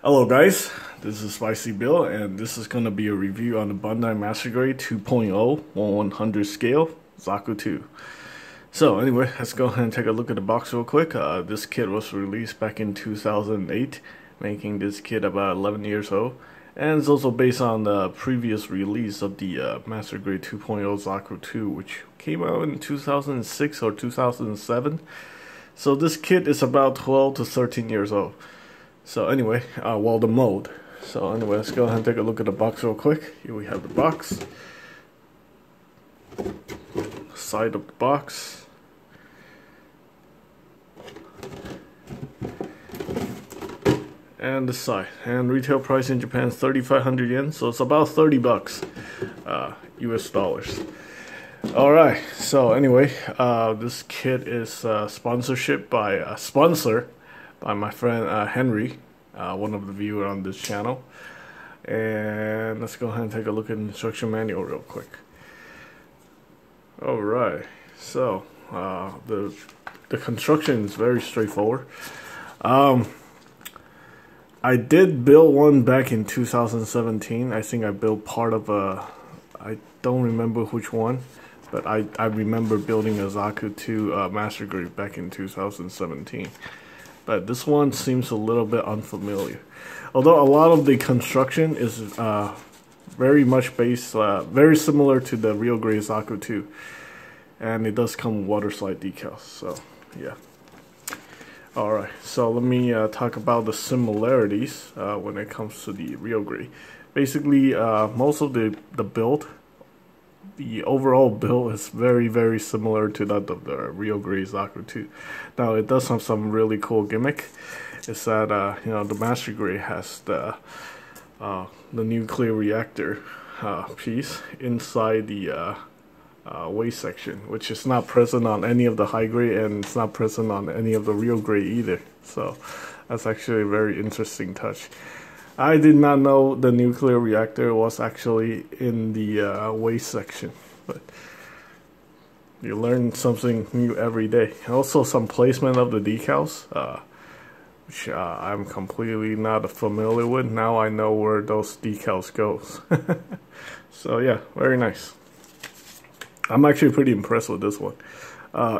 Hello guys, this is Spicy Bill and this is going to be a review on the Bandai Master Grade 2.0 1/100 scale Zaku 2. So anyway, let's go ahead and take a look at the box real quick. This kit was released back in 2008, making this kit about 11 years old. And it's also based on the previous release of the Master Grade 2.0 Zaku 2, which came out in 2006 or 2007. So this kit is about 12 to 13 years old. So anyway, the mold. So anyway, let's go ahead and take a look at the box real quick. Here we have the box. Side of the box. And the side. And retail price in Japan is 3,500 yen, so it's about 30 bucks, US dollars. Alright, so anyway, this kit is sponsorship by sponsor by my friend Henry, one of the viewers on this channel. And let's go ahead and take a look at the instruction manual real quick. Alright, so the construction is very straightforward. I did build one back in 2017. I think I built part of I don't remember which one, but I remember building a Zaku 2 Master Grade back in 2017. But this one seems a little bit unfamiliar. Although a lot of the construction is very much based, very similar to the real grade Zaku 2. And it does come with Waterslide Decals, so yeah. Alright, so let me talk about the similarities when it comes to the real grade. Basically, most of the build, the overall build is very similar to that of the real grade Zaku 2. Now it does have some really cool gimmick. It's that the Master Grade has the nuclear reactor piece inside the waist section, which is not present on any of the high grade, and it's not present on any of the real grade either. So that's actually a very interesting touch. I did not know the nuclear reactor was actually in the waist section, but you learn something new every day. Also some placement of the decals, which I'm completely not familiar with. Now I know where those decals goes. So yeah, very nice. I'm actually pretty impressed with this one.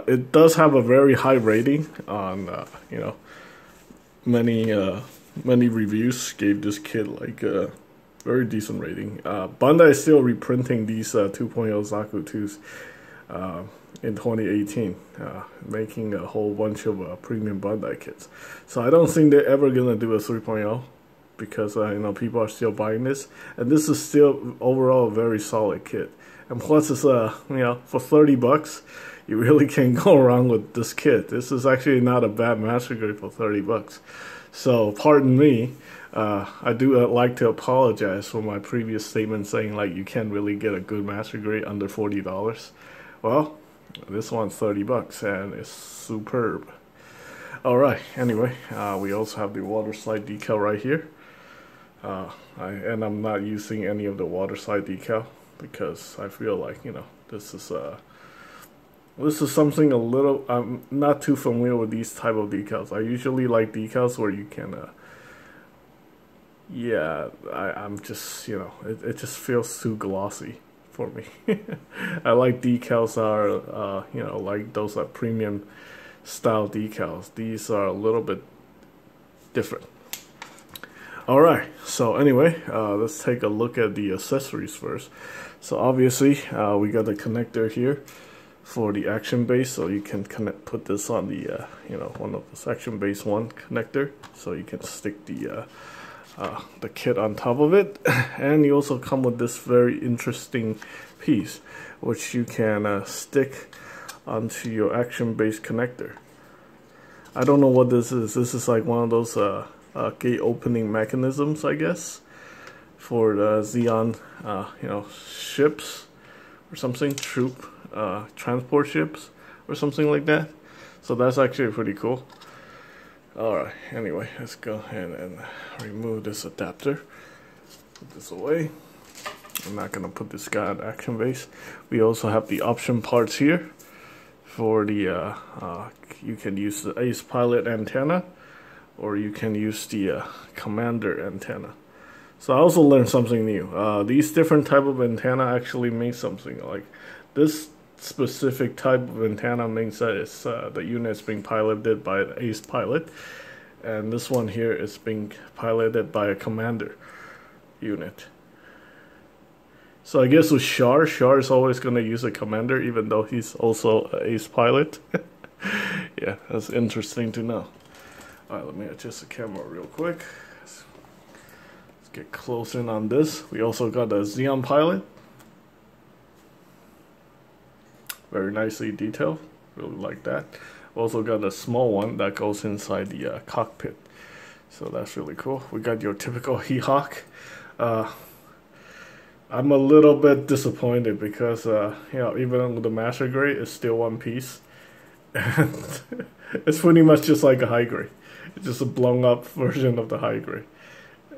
It does have a very high rating on, many reviews gave this kit like a very decent rating. Bandai is still reprinting these 2.0 Zaku 2s in 2018, making a whole bunch of premium Bandai kits. So I don't think they're ever gonna do a 3.0 because people are still buying this, and this is still overall a very solid kit. And plus, it's for 30 bucks, you really can't go wrong with this kit. This is actually not a bad Master Grade for 30 bucks. So, pardon me, I do like to apologize for my previous statement saying like you can't really get a good Master Grade under $40. Well, this one's 30 bucks and it's superb. Alright, anyway, we also have the Waterslide Decal right here. And I'm not using any of the Waterslide Decal, because I feel like this is something a little, I'm not too familiar with these type of decals. I usually like decals where you can I'm just it just feels too glossy for me. I like decals are like those are premium style decals. These are a little bit different. Alright, so anyway, let's take a look at the accessories first. So obviously, we got the connector here for the action base, so you can put this on the, one of the action base 1 connector, so you can stick the kit on top of it. And you also come with this very interesting piece, which you can stick onto your action base connector. I don't know what this is. This is like one of those gate opening mechanisms, I guess, for the Zeon, ships or something, troop transport ships or something like that. So that's actually pretty cool. Alright, anyway, let's go ahead and remove this adapter. Put this away. I'm not gonna put this guy on action base. We also have the option parts here for the you can use the Ace Pilot antenna, or you can use the commander antenna. So I also learned something new. These different type of antenna actually mean something. Like this specific type of antenna means that it's the unit is being piloted by the ace pilot, and this one here is being piloted by a commander unit. So I guess with Char is always going to use a commander, even though he's also an ace pilot. Yeah, that's interesting to know. Alright, let me adjust the camera real quick. Let's get close in on this. We also got a Zeon Pilot. Very nicely detailed. Really like that. We also got a small one that goes inside the cockpit. So that's really cool. We got your typical He-Hawk. I'm a little bit disappointed because, you know, even with the Master Grade, it's still one piece. And it's pretty much just like a high grade. It's just a blown up version of the high grade.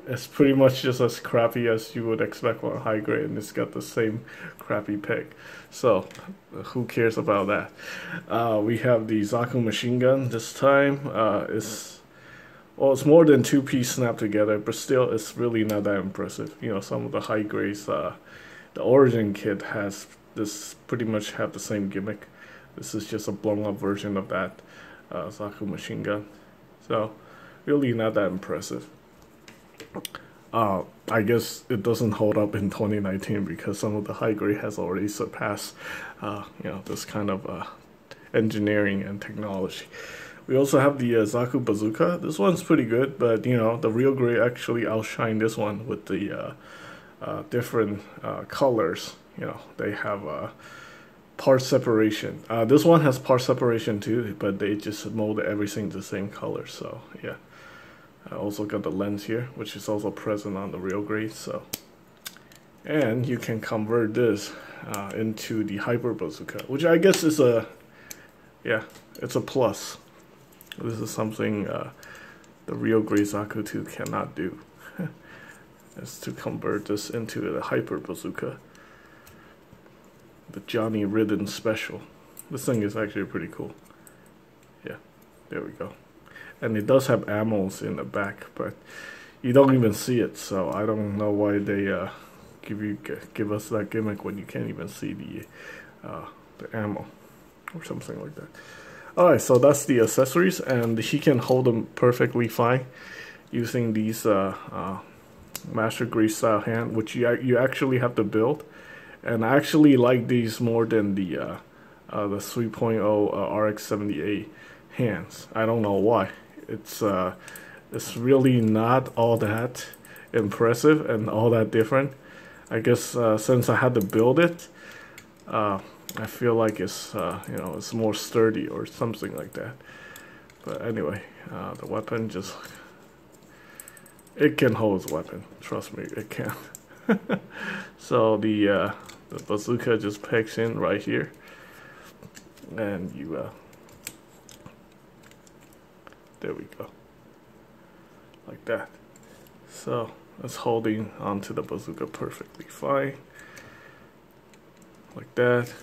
It's pretty much just as crappy as you would expect from a high grade, and it's got the same crappy peg. So, who cares about that? We have the Zaku machine gun this time. It's more than two-piece snapped together, but still, it's really not that impressive. You know, some of the high grades, the Origin kit has this pretty much have the same gimmick. This is just a blown up version of that Zaku machine gun. So, really not that impressive. I guess it doesn't hold up in 2019 because some of the high grade has already surpassed, you know, this kind of engineering and technology. We also have the Otaku Bazooka. This one's pretty good, but you know, the real grade actually outshine this one with the different colors. You know, they have part separation. This one has part separation too, but they just molded everything the same color. So yeah. I also got the lens here, which is also present on the real grade. So, and you can convert this into the Hyper Bazooka, which I guess is a, yeah, it's a plus. This is something the real grade Zaku 2 cannot do. Is to convert this into the Hyper Bazooka, the Johnny Ridden Special. This thing is actually pretty cool. Yeah, there we go. And it does have ammos in the back, but you don't even see it. So I don't know why they give us that gimmick when you can't even see the ammo or something like that. All right, so that's the accessories, and he can hold them perfectly fine using these Master Grade style hand, which you actually have to build. And I actually like these more than the 3.0 RX-78 hands. I don't know why. It's really not all that impressive and all that different. I guess since I had to build it, I feel like it's you know, it's more sturdy or something like that. But anyway, the weapon just, it can hold its weapon. Trust me, it can. So the bazooka just pegs in right here, and you there we go, like that. So it's holding onto the bazooka perfectly fine, like that.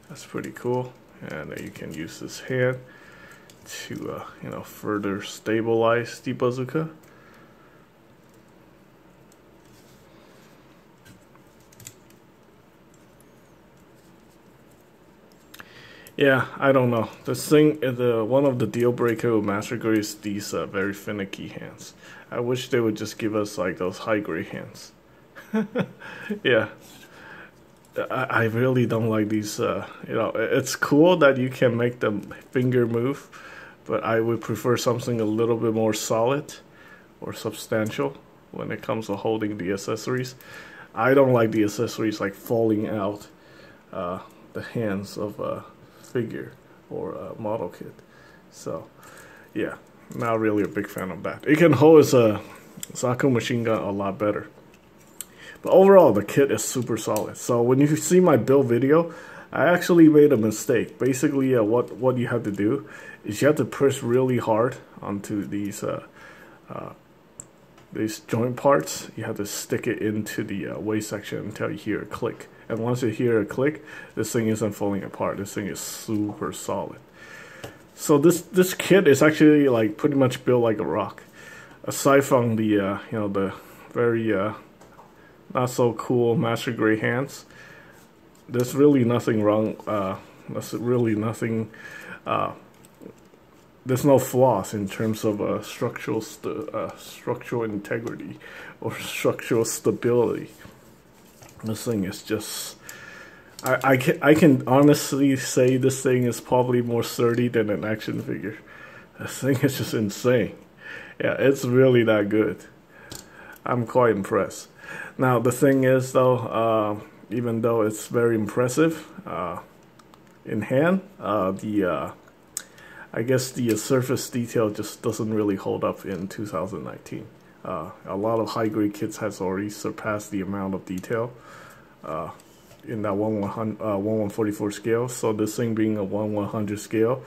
That's pretty cool. And then you can use this hand to you know, further stabilize the bazooka. Yeah, I don't know. This thing, one of the deal breaker with Master Grade is these very finicky hands. I wish they would just give us like those high grade hands. Yeah, I really don't like these. You know, it's cool that you can make the finger move, but I would prefer something a little bit more solid or substantial when it comes to holding the accessories. I don't like the accessories like falling out the hands of figure or a model kit. So yeah, not really a big fan of that. It can hold its Zaku machine gun a lot better, but overall the kit is super solid. So when you see my build video, I actually made a mistake. Basically what you have to do is you have to press really hard onto these joint parts. You have to stick it into the waist section until you hear a click. And once you hear a click, this thing isn't falling apart. This thing is super solid. So this kit is actually like pretty much built like a rock. Aside from the you know, the very not so cool Master Grade hands, there's really nothing wrong. There's really nothing. There's no flaws in terms of structural integrity or structural stability. This thing is just. I can honestly say this thing is probably more sturdy than an action figure. This thing is just insane. Yeah, it's really that good. I'm quite impressed. Now the thing is though, even though it's very impressive in hand, I guess the surface detail just doesn't really hold up in 2019. A lot of high grade kits has already surpassed the amount of detail in that 1/144 scale. So this thing being a 1/100 scale,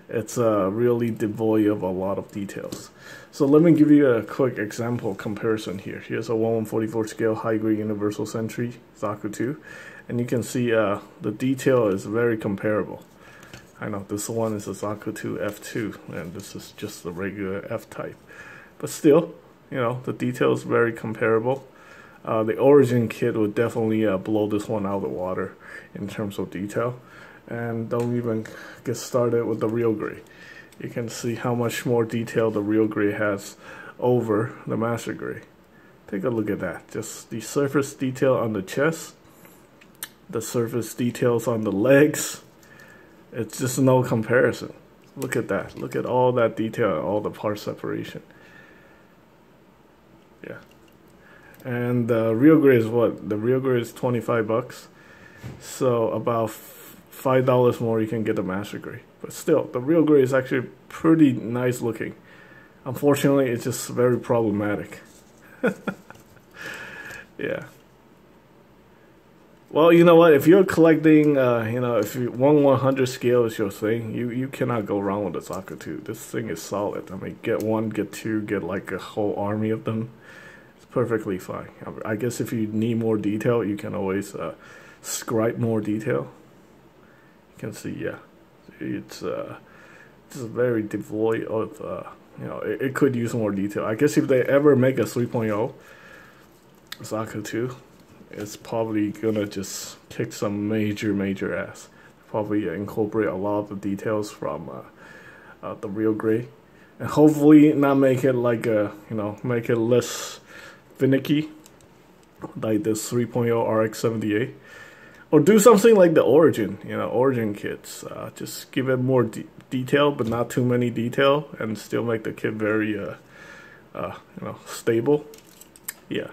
it's really devoid of a lot of details. So let me give you a quick example comparison here. Here's a 1/144 scale high grade universal sentry Zaku 2, and you can see the detail is very comparable. I know this one is a Zaku 2 F2, and this is just the regular F type, but still, you know, the detail is very comparable. The origin kit would definitely blow this one out of the water in terms of detail. And don't even get started with the real grade. You can see how much more detail the real grade has over the Master Grade. Take a look at that. Just the surface detail on the chest, the surface details on the legs. It's just no comparison. Look at that. Look at all that detail, all the part separation. Yeah. And the real grade is what? The real grade is 25 bucks. So about $5 more you can get the Master Grade. But still, the real grade is actually pretty nice looking. Unfortunately, it's just very problematic. Yeah. Well, you know what? If you're collecting, you know, if 1/100 scale is your thing, you cannot go wrong with the Zaku 2. This thing is solid. I mean, get one, get two, get like a whole army of them. Perfectly fine. I guess if you need more detail, you can always scribe more detail. You can see, yeah, it's very devoid of, you know, it could use more detail. I guess if they ever make a 3.0 Zaku 2, it's probably gonna just kick some major ass. Probably incorporate a lot of the details from the real grade, and hopefully not make it like a, you know, make it less finicky like this 3.0 RX-78, or do something like the origin, you know, origin kits. Just give it more detail, but not too many detail, and still make the kit very you know, stable. Yeah.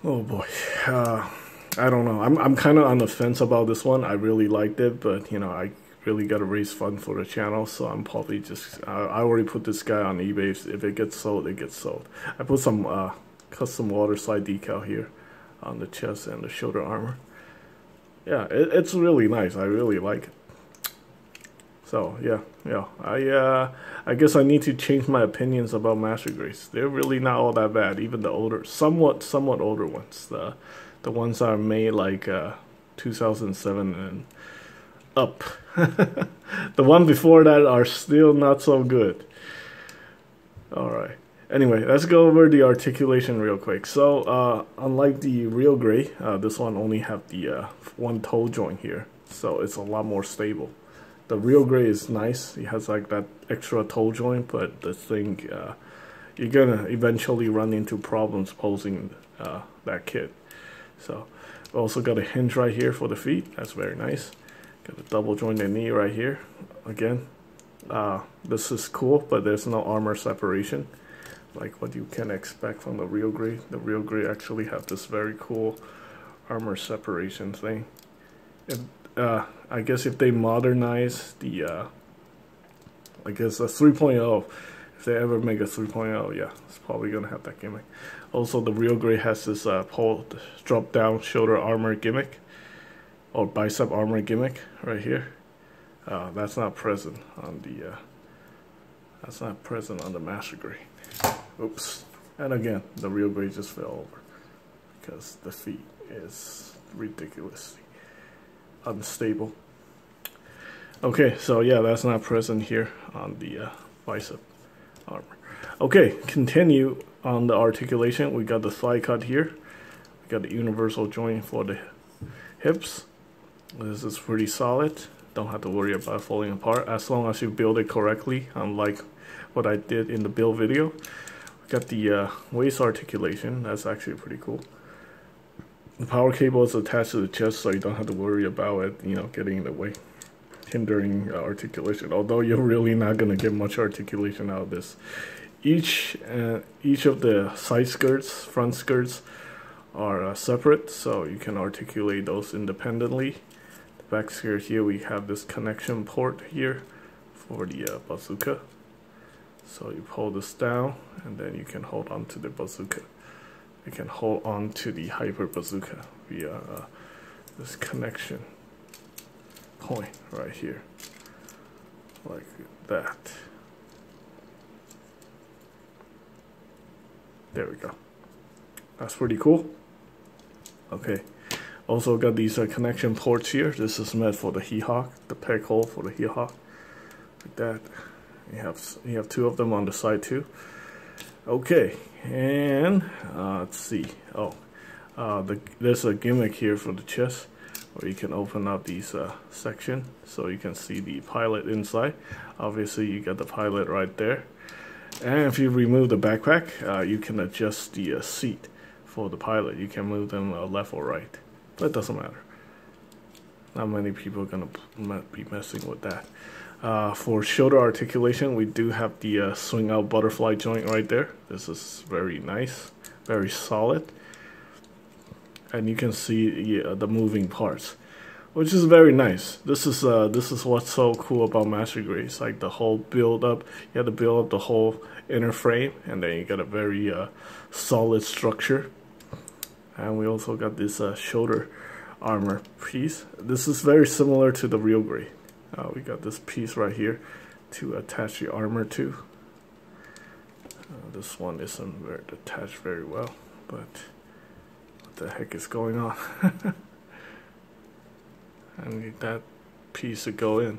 Oh boy. I don't know. I'm kind of on the fence about this one. I really liked it, but you know, I really got to raise fund for the channel, so I'm probably just I already put this guy on eBay. If it gets sold, it gets sold. I put some custom Waterslide Decal here on the chest and the shoulder armor. Yeah, it's really nice. I really like it. So yeah, I guess I need to change my opinions about Master Grades. They're really not all that bad. Even the older, somewhat older ones, the ones that are made like 2007 and up. The one before that are still not so good. Alright. Anyway, let's go over the articulation real quick. So, unlike the real grade, this one only have the one toe joint here. So, it's a lot more stable. The real grade is nice. It has like that extra toe joint, but the thing, you're gonna eventually run into problems posing that kit. So, we also got a hinge right here for the feet. That's very nice. Got a double jointed knee right here. Again, this is cool, but there's no armor separation like what you can expect from the real grade. The real grade actually have this very cool armor separation thing. And I guess if they modernize the, I guess a 3.0, if they ever make a 3.0, yeah, it's probably gonna have that gimmick. Also, the real grade has this drop down shoulder armor gimmick, or bicep armor gimmick right here. That's not present on the Master Grade. Oops. And again, the real grade just fell over because the feet is ridiculously unstable. Okay, so yeah, that's not present here on the bicep armor. Okay, continue on the articulation. We got the thigh cut here. We got the universal joint for the hips. This is pretty solid. Don't have to worry about falling apart as long as you build it correctly, unlike what I did in the build video. We got the waist articulation. That's actually pretty cool. The power cable is attached to the chest, so you don't have to worry about it, you know, getting in the way, hindering articulation. Although you're really not gonna get much articulation out of this. Each of the side skirts, front skirts, are separate, so you can articulate those independently. The back skirt here, we have this connection port here for the bazooka. So you pull this down, and then you can hold on to the bazooka. You can hold on to the hyper bazooka via this connection point right here, like that. There we go. That's pretty cool. Okay. Also got these connection ports here. This is meant for the hee-hawk, the peg hole for the hee-hawk, like that. You have two of them on the side too. Okay, and let's see. Oh, there's a gimmick here for the chest, where you can open up these section so you can see the pilot inside. Obviously, you got the pilot right there. And if you remove the backpack, you can adjust the seat for the pilot. You can move them left or right. That doesn't matter. Not many people are gonna be messing with that. For shoulder articulation, we do have the swing out butterfly joint right there. This is very nice, very solid. And you can see the moving parts, which is very nice. This is what's so cool about Master Grade. It's like the whole build up. You have to build up the whole inner frame, and then you get a very solid structure. And we also got this shoulder armor piece. This is very similar to the real grade. We got this piece right here to attach the armor to. This one isn't attached very well, but what the heck is going on? I need that piece to go in.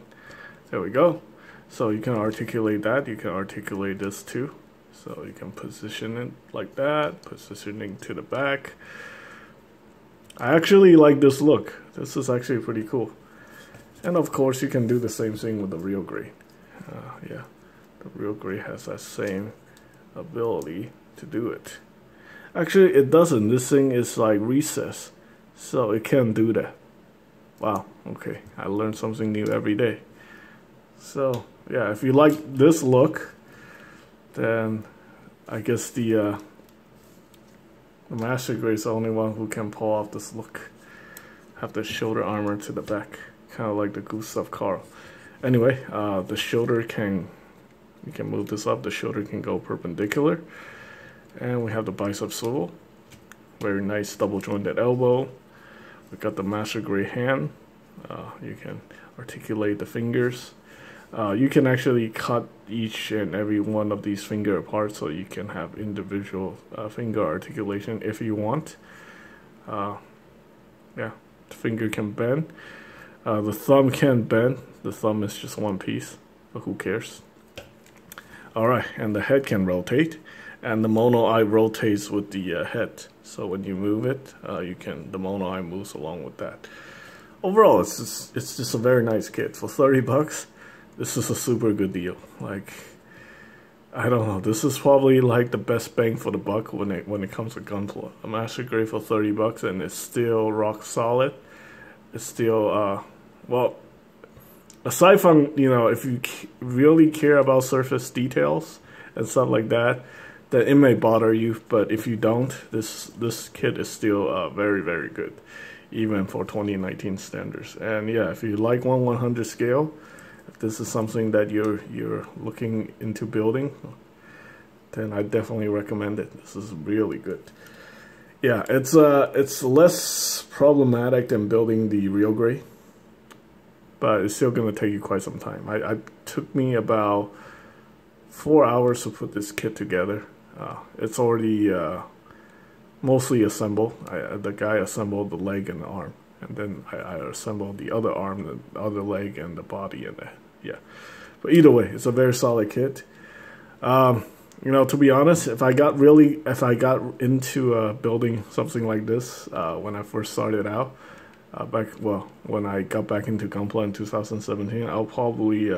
There we go. So you can articulate that. You can articulate this too. So you can position it like that, positioning to the back. I actually like this look. This is actually pretty cool. And of course you can do the same thing with the real grade. Yeah, the real grade has that same ability to do it. Actually it doesn't. This thing is like recessed, so it can do that. Wow, okay, I learned something new every day. So yeah, if you like this look, then I guess the Master Grade is the only one who can pull off this look. Have the shoulder armor to the back, kind of like the Gustav Karl. Anyway, the shoulder you can move this up. The shoulder can go perpendicular, and we have the bicep swivel. Very nice double jointed elbow. We got the Master Grade hand. You can articulate the fingers. You can actually cut each and every one of these finger apart, so you can have individual finger articulation if you want. Yeah, the finger can bend. The thumb can bend. The thumb is just one piece, but who cares? Alright, and the head can rotate, and the mono eye rotates with the head. So when you move it, the mono eye moves along with that. Overall, it's just a very nice kit. For 30 bucks, this is a super good deal. Like, I don't know, this is probably like the best bang for the buck when it comes to Gunpla. A Master Grade for 30 bucks, and it's still rock solid. It's still well, aside from, you know, if you really care about surface details and stuff like that, then it may bother you. But if you don't, this kit is still very, very good, even for 2019 standards. And yeah, if you like 1/100 scale, if this is something that you're looking into building, then I definitely recommend it. This is really good. Yeah, it's less problematic than building the real grade, but it's still gonna take you quite some time. It took me about 4 hours to put this kit together. It's already mostly assembled. The guy assembled the leg and the arm. and then I assembled the other arm, the other leg, and the body in there. Yeah, but either way, it's a very solid kit. You know, to be honest, if I got into building something like this when I first started out, when I got back into Gunpla in 2017, I'll probably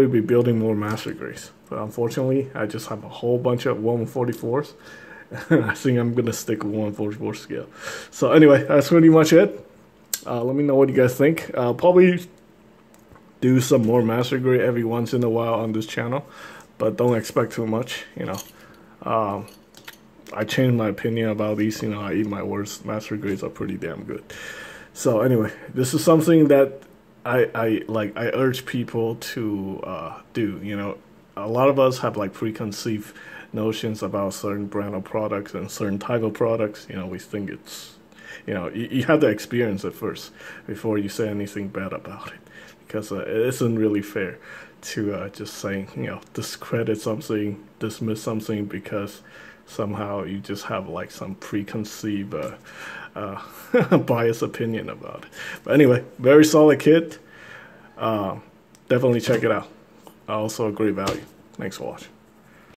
be building more Master Grades. But unfortunately, I just have a whole bunch of 144s. I think I'm gonna stick with 144 scale. So anyway, that's pretty much it. Let me know what you guys think. I'll probably do some more Master Grade every once in a while on this channel, but don't expect too much, you know. I changed my opinion about these, you know, I eat my words. Master Grades are pretty damn good. So anyway, this is something that I urge people to do, you know. A lot of us have like preconceived notions about certain brand of products and certain type of products. You know, we think it's, you know, you have to experience it first before you say anything bad about it, because it isn't really fair to just saying, you know, discredit something, dismiss something because somehow you just have like some preconceived biased opinion about it. But anyway, very solid kit. Definitely check it out. Also a great value. Thanks for watching.